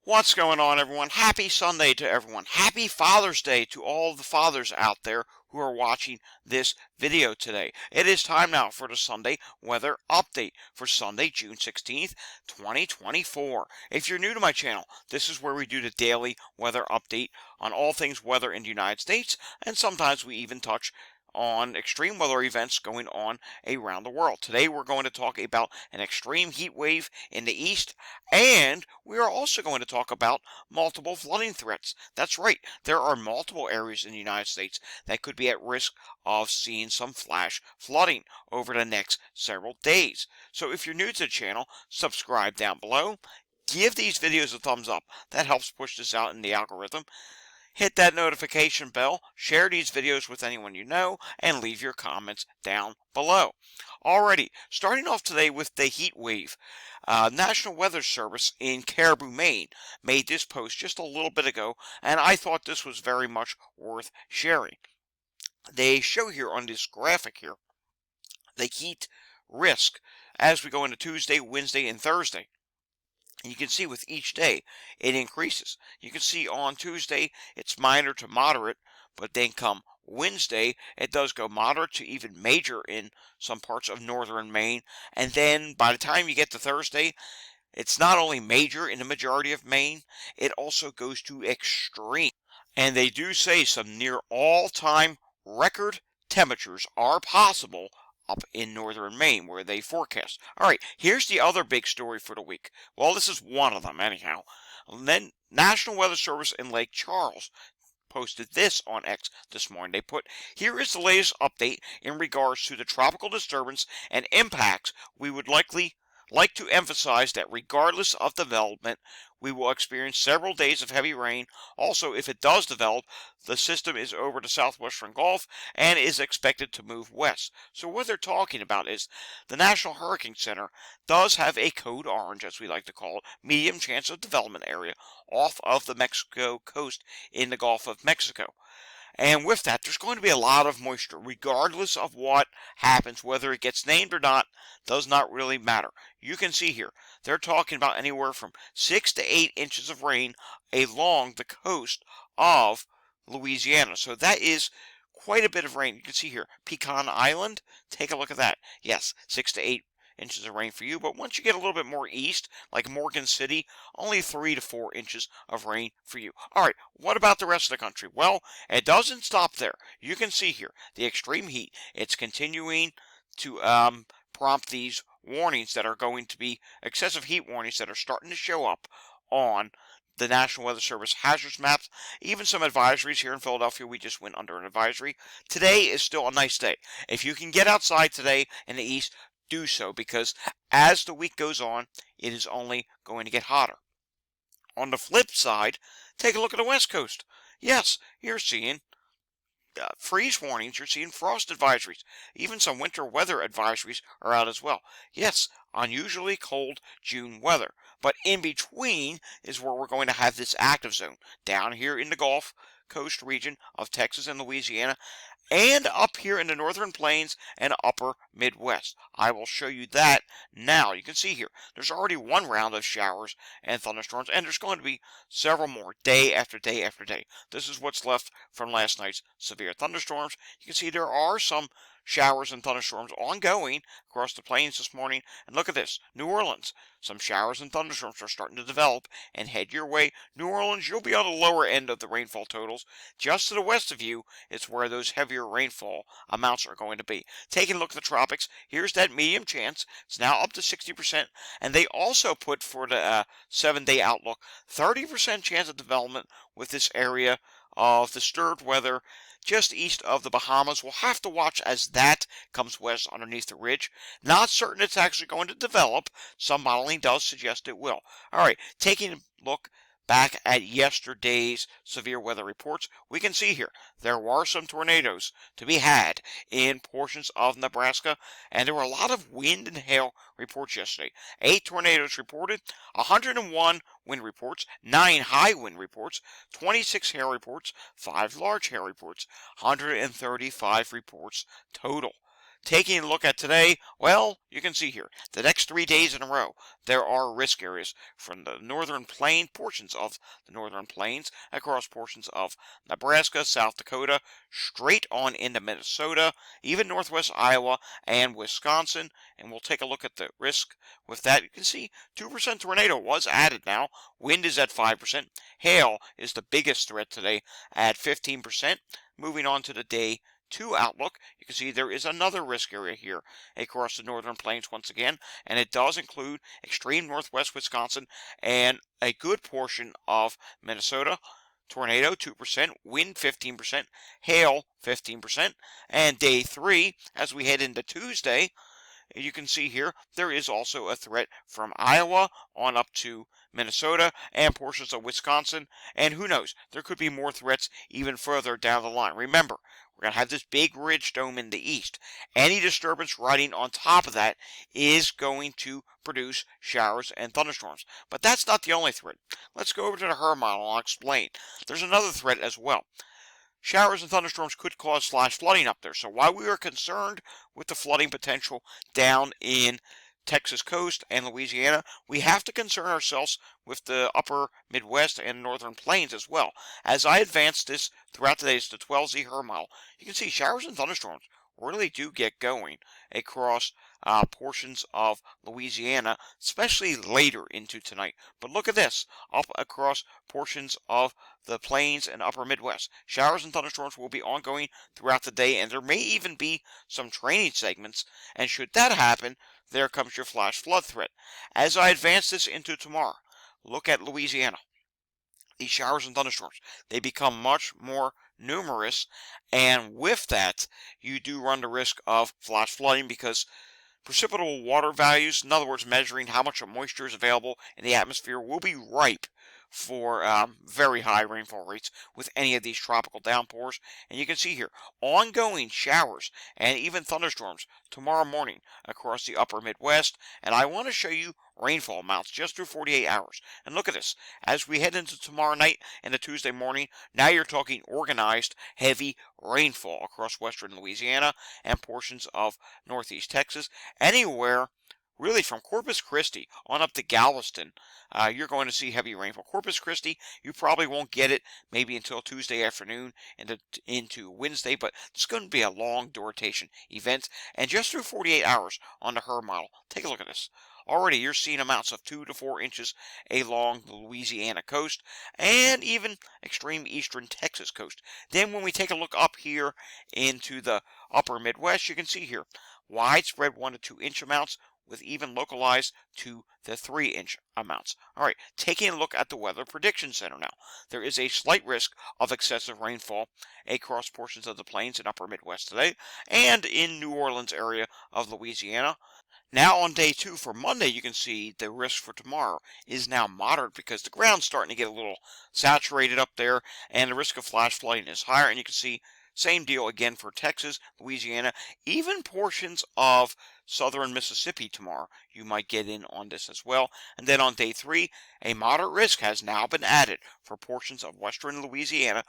What's going on, everyone? Happy Sunday to everyone. Happy Father's Day to all the fathers out there who are watching this video today. It is time now for the Sunday weather update for Sunday, June 16th, 2024. If you're new to my channel, this is where we do the daily weather update on all things weather in the United States, and sometimes we even touch on extreme weather events going on around the world. Today we're going to talk about an extreme heat wave in the east, and we are also going to talk about multiple flooding threats. That's right, there are multiple areas in the United States that could be at risk of seeing some flash flooding over the next several days. So if you're new to the channel, subscribe down below. Give these videos a thumbs up. That helps push this out in the algorithm. Hit that notification bell, share these videos with anyone you know, and leave your comments down below. Alrighty, starting off today with the heat wave. National Weather Service in Caribou, Maine made this post just a little bit ago, and I thought this was very much worth sharing. They show here on this graphic here the heat risk as we go into Tuesday, Wednesday, and Thursday. You can see with each day it increases. You can see on Tuesday it's minor to moderate, but then come Wednesday it does go moderate to even major in some parts of northern Maine. And then by the time you get to Thursday, it's not only major in the majority of Maine, it also goes to extreme. And they do say some near all-time record temperatures are possible up in northern Maine where they forecast. All right, here's the other big story for the week. Well, this is one of them anyhow. And then National Weather Service in Lake Charles posted this on X this morning. They put, here is the latest update in regards to the tropical disturbance and impacts. We would like to emphasize that regardless of development, we will experience several days of heavy rain. Also, if it does develop, the system is over the southwestern Gulf and is expected to move west. So what they're talking about is the National Hurricane Center does have a code orange, as we like to call it, medium chance of development area off of the Mexico coast in the Gulf of Mexico. And with that, there's going to be a lot of moisture, regardless of what happens, whether it gets named or not, does not really matter. You can see here, they're talking about anywhere from 6 to 8 inches of rain along the coast of Louisiana. So that is quite a bit of rain. You can see here, Pecan Island, take a look at that. Yes, 6 to 8 inches of rain for you, but once you get a little bit more east, like Morgan City, only 3 to 4 inches of rain for you. All right, what about the rest of the country? Well, it doesn't stop there. You can see here the extreme heat. It's continuing to prompt these warnings that are going to be excessive heat warnings that are starting to show up on the National Weather Service hazards maps, even some advisories here in Philadelphia. We just went under an advisory. Today is still a nice day. If you can get outside today in the east, do so, because as the week goes on, it is only going to get hotter. On the flip side, take a look at the West Coast. Yes, you're seeing freeze warnings, you're seeing frost advisories. Even some winter weather advisories are out as well. Yes, unusually cold June weather. But in between is where we're going to have this active zone. Down here in the Gulf Coast region of Texas and Louisiana, and up here in the northern plains and upper Midwest. I will show you that now. You can see here, there's already one round of showers and thunderstorms, and there's going to be several more day after day after day. This is what's left from last night's severe thunderstorms. You can see there are some showers and thunderstorms ongoing across the plains this morning. And look at this, New Orleans. Some showers and thunderstorms are starting to develop and head your way. New Orleans, you'll be on the lower end of the rainfall totals. Just to the west of you is where those heavier rainfall amounts are going to be. Taking a look at the tropics, here's that medium chance. It's now up to 60%. And they also put for the 7-day outlook, 30% chance of development with this area of disturbed weather just east of the Bahamas. We'll have to watch as that comes west underneath the ridge. Not certain it's actually going to develop. Some modeling does suggest it will. All right, taking a look back at yesterday's severe weather reports, we can see here there were some tornadoes to be had in portions of Nebraska, and there were a lot of wind and hail reports yesterday. 8 tornadoes reported, 101 wind reports, 9 high wind reports, 26 hail reports, 5 large hail reports, 135 reports total. Taking a look at today, well, you can see here, the next 3 days in a row, there are risk areas from the northern plain, portions of the northern plains, across portions of Nebraska, South Dakota, straight on into Minnesota, even northwest Iowa and Wisconsin. And we'll take a look at the risk with that. You can see 2% tornado was added now. Wind is at 5%. Hail is the biggest threat today at 15%. Moving on to the day 2 outlook, you can see there is another risk area here across the northern plains once again, and it does include extreme northwest Wisconsin and a good portion of Minnesota. Tornado 2%, wind 15%, hail 15%, and day 3, as we head into Tuesday, you can see here there is also a threat from Iowa on up to Minnesota and portions of Wisconsin, and who knows, there could be more threats even further down the line. Remember, we're going to have this big ridge dome in the east. Any disturbance riding on top of that is going to produce showers and thunderstorms. But that's not the only threat. Let's go over to the HRRR model and I'll explain. There's another threat as well. Showers and thunderstorms could cause flash flooding up there. So while we are concerned with the flooding potential down in Texas coast and Louisiana, we have to concern ourselves with the upper Midwest and northern plains as well. As I advance this throughout the day, it's the 12Z HRRR model, you can see showers and thunderstorms really do get going across portions of Louisiana, especially later into tonight. But look at this, up across portions of the plains and upper Midwest. Showers and thunderstorms will be ongoing throughout the day, and there may even be some training segments. And should that happen, there comes your flash flood threat. As I advance this into tomorrow, look at Louisiana. These showers and thunderstorms, they become much more numerous, and with that, you do run the risk of flash flooding because precipitable water values, in other words, measuring how much moisture is available in the atmosphere, will be ripe for very high rainfall rates with any of these tropical downpours. And you can see here, ongoing showers and even thunderstorms tomorrow morning across the upper Midwest. And I want to show you rainfall amounts just through 48 hours. And look at this. As we head into tomorrow night and the Tuesday morning, now you're talking organized, heavy rainfall across western Louisiana and portions of northeast Texas. Anywhere really from Corpus Christi on up to Galveston, you're going to see heavy rainfall. Corpus Christi, you probably won't get it maybe until Tuesday afternoon and into Wednesday, but it's going to be a long duration event. And just through 48 hours on the HRRR model, take a look at this. Already you're seeing amounts of 2 to 4 inches along the Louisiana coast and even extreme eastern Texas coast. Then when we take a look up here into the upper Midwest, you can see here widespread 1 to 2 inch amounts with even localized 2 to 3 inch amounts. All right, taking a look at the Weather Prediction Center now. There is a slight risk of excessive rainfall across portions of the plains and upper Midwest today and in New Orleans area of Louisiana. Now on day 2 for Monday, you can see the risk for tomorrow is now moderate because the ground's starting to get a little saturated up there and the risk of flash flooding is higher. And you can see same deal again for Texas, Louisiana, even portions of southern Mississippi tomorrow. You might get in on this as well. And then on day 3, a moderate risk has now been added for portions of western Louisiana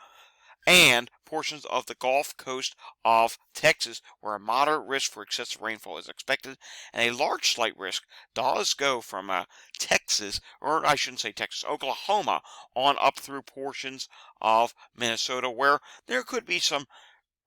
and portions of the Gulf Coast of Texas, where a moderate risk for excessive rainfall is expected, and a large slight risk does go from Texas, or I shouldn't say Texas, Oklahoma, on up through portions of Minnesota, where there could be some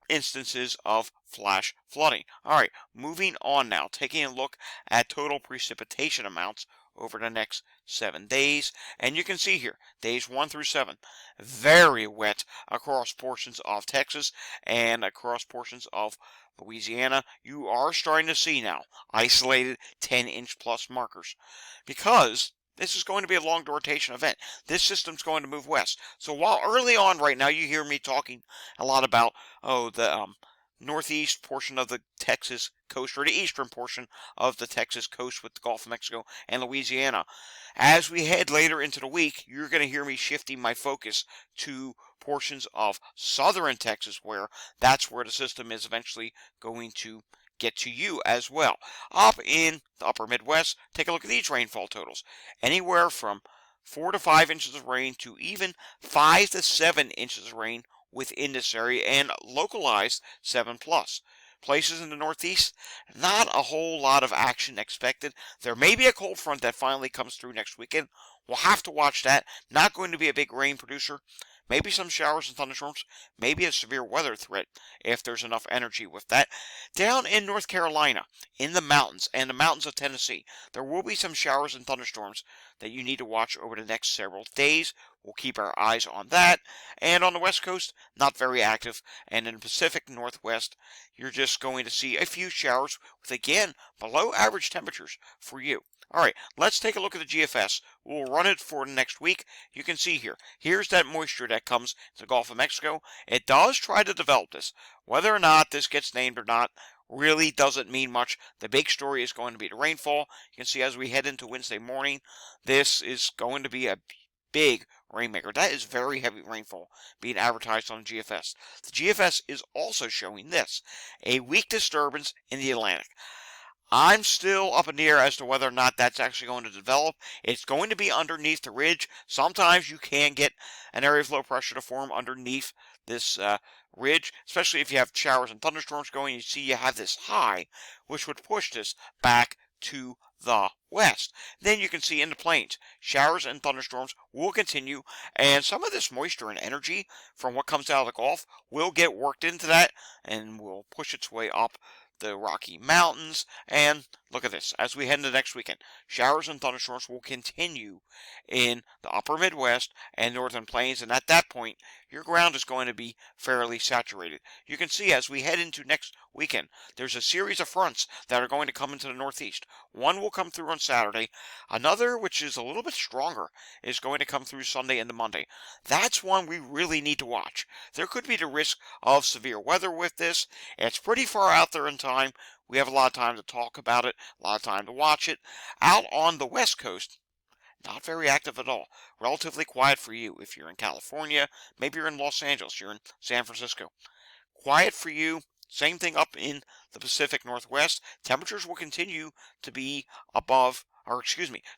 instances of flash flooding. All right, moving on now, taking a look at total precipitation amounts over the next 7 days. And you can see here, days 1 through 7, very wet across portions of Texas and across portions of Louisiana. You are starting to see now isolated 10-inch plus markers because this is going to be a long duration event. This system's going to move west. So while early on right now you hear me talking a lot about, the northeast portion of the Texas coast, or the eastern portion of the Texas coast with the Gulf of Mexico and Louisiana. As we head later into the week, you're going to hear me shifting my focus to portions of southern Texas, where that's where the system is eventually going to get to you as well. Up in the upper Midwest, take a look at these rainfall totals. Anywhere from 4 to 5 inches of rain to even 5 to 7 inches of rain within this area and localized 7 plus. places in the Northeast, not a whole lot of action expected. There may be a cold front that finally comes through next weekend. We'll have to watch that. Not going to be a big rain producer. Maybe some showers and thunderstorms. Maybe a severe weather threat if there's enough energy with that. Down in North Carolina, in the mountains and the mountains of Tennessee, there will be some showers and thunderstorms that you need to watch over the next several days. We'll keep our eyes on that. And on the West Coast, not very active. And in the Pacific Northwest, you're just going to see a few showers with, again, below average temperatures for you. All right, let's take a look at the GFS. We'll run it for the next week. You can see here. Here's that moisture that comes to the Gulf of Mexico. It does try to develop this. Whether or not this gets named or not really doesn't mean much. The big story is going to be the rainfall. You can see as we head into Wednesday morning, this is going to be a big rainmaker. That is very heavy rainfall being advertised on the GFS. The GFS is also showing this, a weak disturbance in the Atlantic. I'm still up in the air as to whether or not that's actually going to develop. It's going to be underneath the ridge. Sometimes you can get an area of low pressure to form underneath this ridge, especially if you have showers and thunderstorms going. You see you have this high, which would push this back to the west. Then you can see in the plains, showers and thunderstorms will continue, and some of this moisture and energy from what comes out of the Gulf will get worked into that and will push its way up the Rocky Mountains. And look at this, as we head into next weekend, showers and thunderstorms will continue in the upper Midwest and northern plains, and at that point your ground is going to be fairly saturated. You can see as we head into next weekend, there's a series of fronts that are going to come into the Northeast. One will come through on Saturday. Another, which is a little bit stronger, is going to come through Sunday into Monday. That's one we really need to watch. There could be the risk of severe weather with this. It's pretty far out there in time. We have a lot of time to talk about it, a lot of time to watch it. Out on the West Coast, not very active at all. Relatively quiet for you if you're in California. Maybe you're in Los Angeles. You're in San Francisco. Quiet for you. Same thing up in the Pacific Northwest. Temperatures will continue to be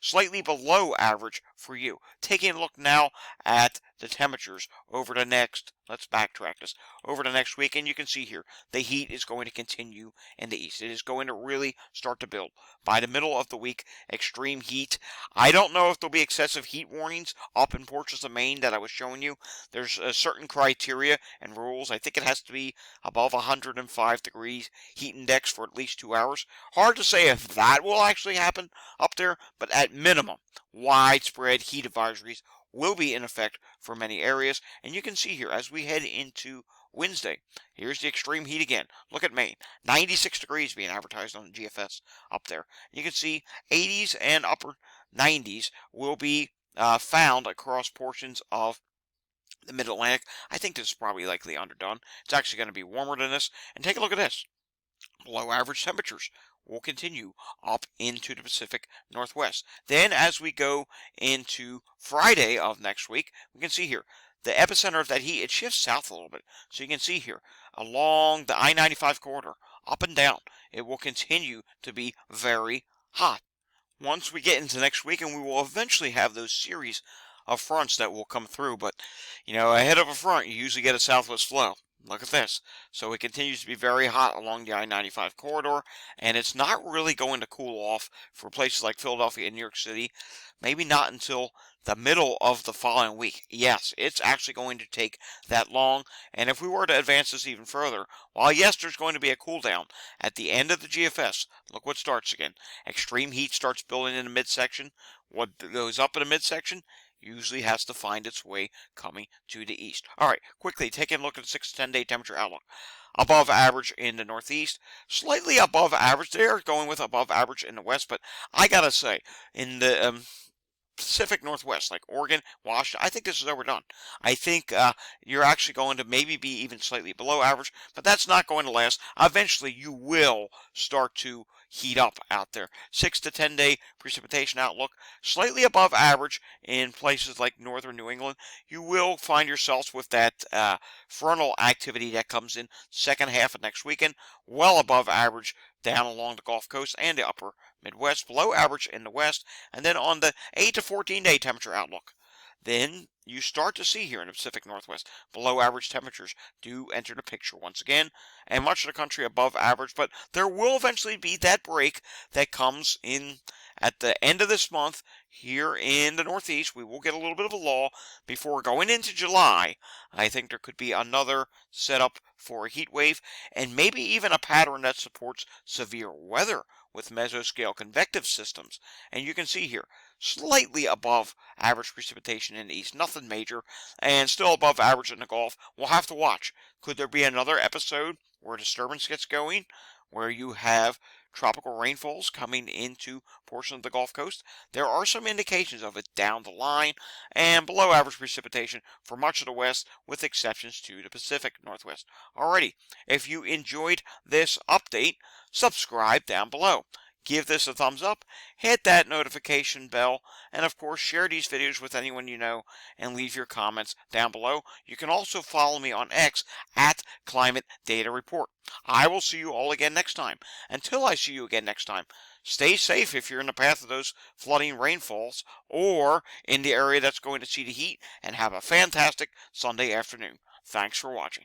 slightly below average for you. Taking a look now at the temperatures over the next, let's backtrack this, over the next weekend, you can see here, the heat is going to continue in the east. It is going to really start to build. By the middle of the week, extreme heat. I don't know if there'll be excessive heat warnings up in portions of Maine that I was showing you. There's a certain criteria and rules. I think it has to be above 105 degrees heat index for at least 2 hours. Hard to say if that will actually happen up there, but at minimum, widespread heat advisories will be in effect for many areas. And you can see here as we head into Wednesday, here's the extreme heat again. Look at Maine, 96 degrees being advertised on the GFS up there. You can see 80s and upper 90s will be found across portions of the Mid-Atlantic. I think this is probably likely underdone. It's actually going to be warmer than this. And take a look at this. Below average temperatures will continue up into the Pacific Northwest. Then as we go into Friday of next week, we can see here the epicenter of that heat, it shifts south a little bit. So you can see here along the I-95 corridor, up and down, it will continue to be very hot. Once we get into next week, and we will eventually have those series of fronts that will come through, but ahead of a front you usually get a southwest flow. Look at this. So it continues to be very hot along the I-95 corridor, and it's not really going to cool off for places like Philadelphia and New York City. Maybe not until the middle of the following week. Yes, it's actually going to take that long, and if we were to advance this even further, while yes, there's going to be a cool down at the end of the GFS, look what starts again. Extreme heat starts building in the midsection. What goes up in the midsection usually has to find its way coming to the east. All right, quickly taking a look at the 6 to 10 day temperature outlook. Above average in the northeast, slightly above average. They're going with above average in the west, but I gotta say, in the Pacific Northwest, like Oregon, Washington, I think this is overdone. I think you're actually going to maybe be even slightly below average, but that's not going to last. Eventually, you will start to heat up out there. 6 to 10 day precipitation outlook, slightly above average in places like northern New England. You will find yourselves with that frontal activity that comes in second half of next weekend, well above average down along the Gulf Coast and the upper Midwest, below average in the west. And then on the 8 to 14 day temperature outlook, then you start to see here in the Pacific Northwest below average temperatures do enter the picture once again, and much of the country above average. But there will eventually be that break that comes in at the end of this month here in the Northeast. We will get a little bit of a lull before going into July. I think there could be another setup for a heat wave, and maybe even a pattern that supports severe weather with mesoscale convective systems. And you can see here, slightly above average precipitation in the east, nothing major, and still above average in the Gulf. We'll have to watch. Could there be another episode where disturbance gets going, where you have tropical rainfalls coming into portions of the Gulf Coast? There are some indications of it down the line, and below average precipitation for much of the West, with exceptions to the Pacific Northwest. Alrighty, if you enjoyed this update, subscribe down below. Give this a thumbs up, hit that notification bell, and of course share these videos with anyone you know, and leave your comments down below. You can also follow me on X at Climate Data Report. I will see you all again next time. Until I see you again next time, stay safe if you're in the path of those flooding rainfalls or in the area that's going to see the heat, and have a fantastic Sunday afternoon. Thanks for watching.